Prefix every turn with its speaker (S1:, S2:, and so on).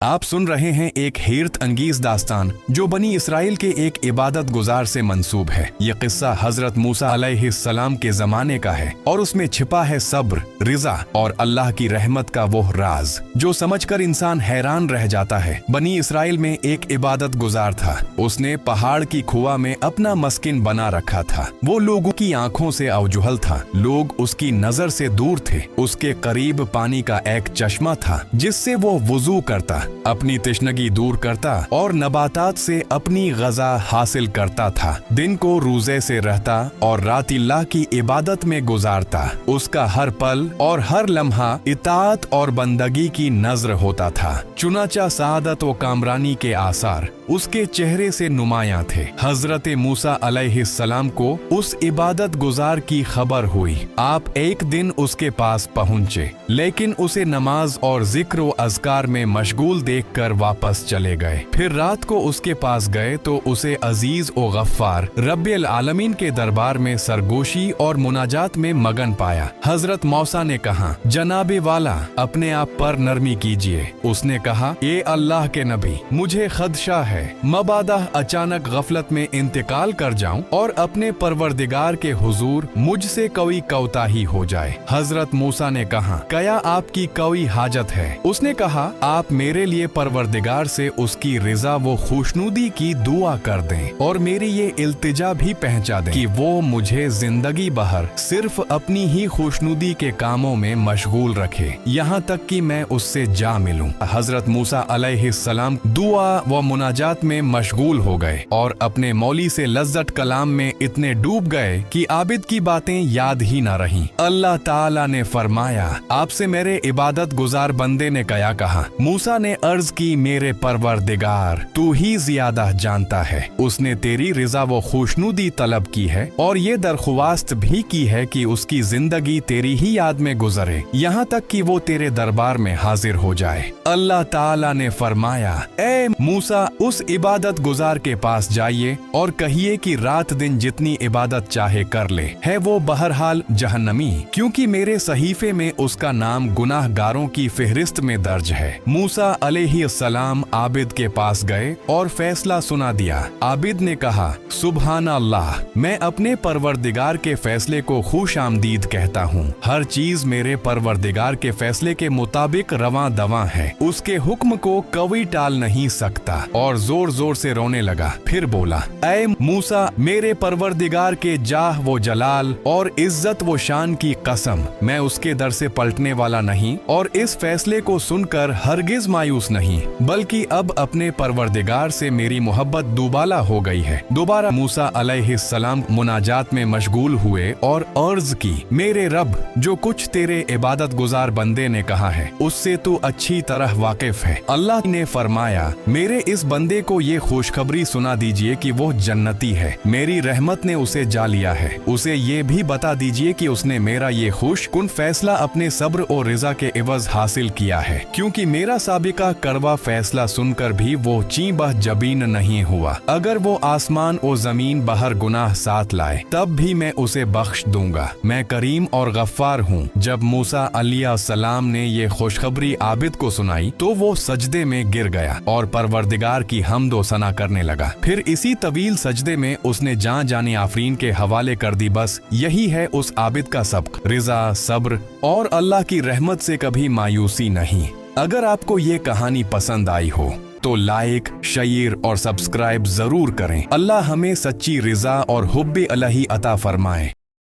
S1: आप सुन रहे हैं एक हैरत अंगीज दास्तान जो बनी इसराइल के एक इबादत गुजार से मंसूब है। ये किस्सा हजरत मूसा अलैहिस्सलाम के जमाने का है और उसमें छिपा है सब्र, रिजा और अल्लाह की रहमत का वो राज जो समझकर इंसान हैरान रह जाता है। बनी इसराइल में एक इबादत गुजार था। उसने पहाड़ की खुआ में अपना मस्किन बना रखा था। वो लोगों की आंखों से अवजुहल था। लोग उसकी नजर से दूर थे। उसके करीब पानी का एक चश्मा था जिससे वो वुजू करता, अपनी तश्नगी दूर करता और नबातात से अपनी गजा हासिल करता था। दिन को रोजे से रहता और रात अल्लाह की इबादत में गुजारता। उसका हर पल और हर लम्हा इताअत और बंदगी की नजर होता था। चुनाचा सादत व कामरानी के आसार उसके चेहरे से नुमायां थे। हजरत मूसा अलैहिस्सलाम को उस इबादत गुजार की खबर हुई। आप एक दिन उसके पास पहुंचे, लेकिन उसे नमाज और जिक्र व अज़कार में मशगूल देखकर वापस चले गए। फिर रात को उसके पास गए तो उसे अजीज व गफ्फार रब्बिल आलमीन के दरबार में सरगोशी और मुनाजात में मगन पाया। हजरत मौसा ने कहा, जनाबे वाला अपने आप पर नरमी कीजिए। उसने कहा, ए अल्लाह के नबी, मुझे खदशा है मबादा अचानक गफलत में इंतकाल कर जाऊं और अपने परवरदिगार के हुजूर मुझसे कोई कोताही हो जाए। हजरत मूसा ने कहा, क्या आपकी कोई हाजत है? उसने कहा, आप मेरे लिए परवरदिगार से उसकी रिजा व खुशनुदी की दुआ कर दें और मेरी ये इल्तिजा भी पहुंचा दें कि वो मुझे जिंदगी भर सिर्फ अपनी ही खुशनुदी के कामों में मशगूल रखे, यहाँ तक कि मैं उससे जा मिलूं। हजरत मूसा अलैहिस्सलाम दुआ व मुनाजात में मशगूल हो गए और अपने मौली से लज्जत कलाम में इतने डूब गए कि आबिद की बातें याद ही न रहीं। अल्लाह ताला ने फरमाया, आपसे मेरे इबादत गुजार बंदे ने क्या कहा? मूसा ने अर्ज की, मेरे परवरदिगार तू ही ज्यादा जानता है। उसने तेरी रिजा व खुशनुदी तलब की है और ये दरख्वास्त भी की है कि उसकी जिंदगी तेरी ही याद में गुजरे, यहाँ तक कि वो तेरे दरबार में हाजिर हो जाए। अल्लाह ताला ने फरमाया, ए मूसा, उस इबादत गुजार के पास जाइए और कहिए कि रात दिन जितनी इबादत चाहे कर ले, है वो बहरहाल जहन्नमी, क्योंकि मेरे सहीफे में उसका नाम गुनाहगारों की फिहरिस्त में दर्ज है। मूसा अलैहिस्सलाम आबिद के पास गए और फैसला सुना दिया। आबिद ने कहा, सुबहान अल्लाह, मैं अपने परवरदिगार के फैसले को खुश आमदीद कहता हूँ। हर चीज मेरे परवरदिगार के फैसले के मुताबिक रवां दवां है। उसके हुक्म को कोई टाल नहीं सकता। और जोर जोर से रोने लगा। फिर बोला, ऐ मूसा, मेरे परवरदिगार के जाह वो जलाल और इज्जत वो शान की कसम, मैं उसके दर से पलटने वाला नहीं और इस फैसले को सुनकर हरगिज मायूस नहीं, बल्कि अब अपने परवरदिगार से मेरी मोहब्बत दुबाला हो गई है। दोबारा मूसा अलैहिस्सलाम मुनाजात में मशगूल हुए और अर्ज की, मेरे रब, जो कुछ तेरे इबादत गुजार बंदे ने कहा है उससे तू अच्छी तरह वाकिफ है। अल्लाह ने फरमाया, मेरे इस बंदे को ये खुशखबरी सुना दीजिए कि वो जन्नती है। मेरी रहमत ने उसे जा लिया है। उसे ये भी बता दीजिए कि उसने मेरा ये खुश कुन फैसला अपने सब्र और रिजा के एवज हासिल किया है, क्योंकि मेरा साबिका कड़वा फैसला सुनकर भी वो ची बह जबीन नहीं हुआ। अगर वो आसमान और जमीन बहर गुनाह साथ लाए तब भी मैं उसे बख्श दूंगा। मैं करीम और गफ्फार हूँ। जब मूसा अलैहिस्सलाम ने ये खुशखबरी आबिद को सुनाई तो वो सजदे में गिर गया और परवरदिगार की हमदो सना करने लगा। फिर इसी तवील सजदे में उसने जान जाने आफरीन के हवाले कर दी। बस यही है उस आबिद का सबक, रिजा, सब्र और अल्लाह की रहमत से कभी मायूसी नहीं। अगर आपको ये कहानी पसंद आई हो तो लाइक, शेयर और सब्सक्राइब जरूर करें। अल्लाह हमें सच्ची रिजा और हुब्बे इलाही अता फरमाए।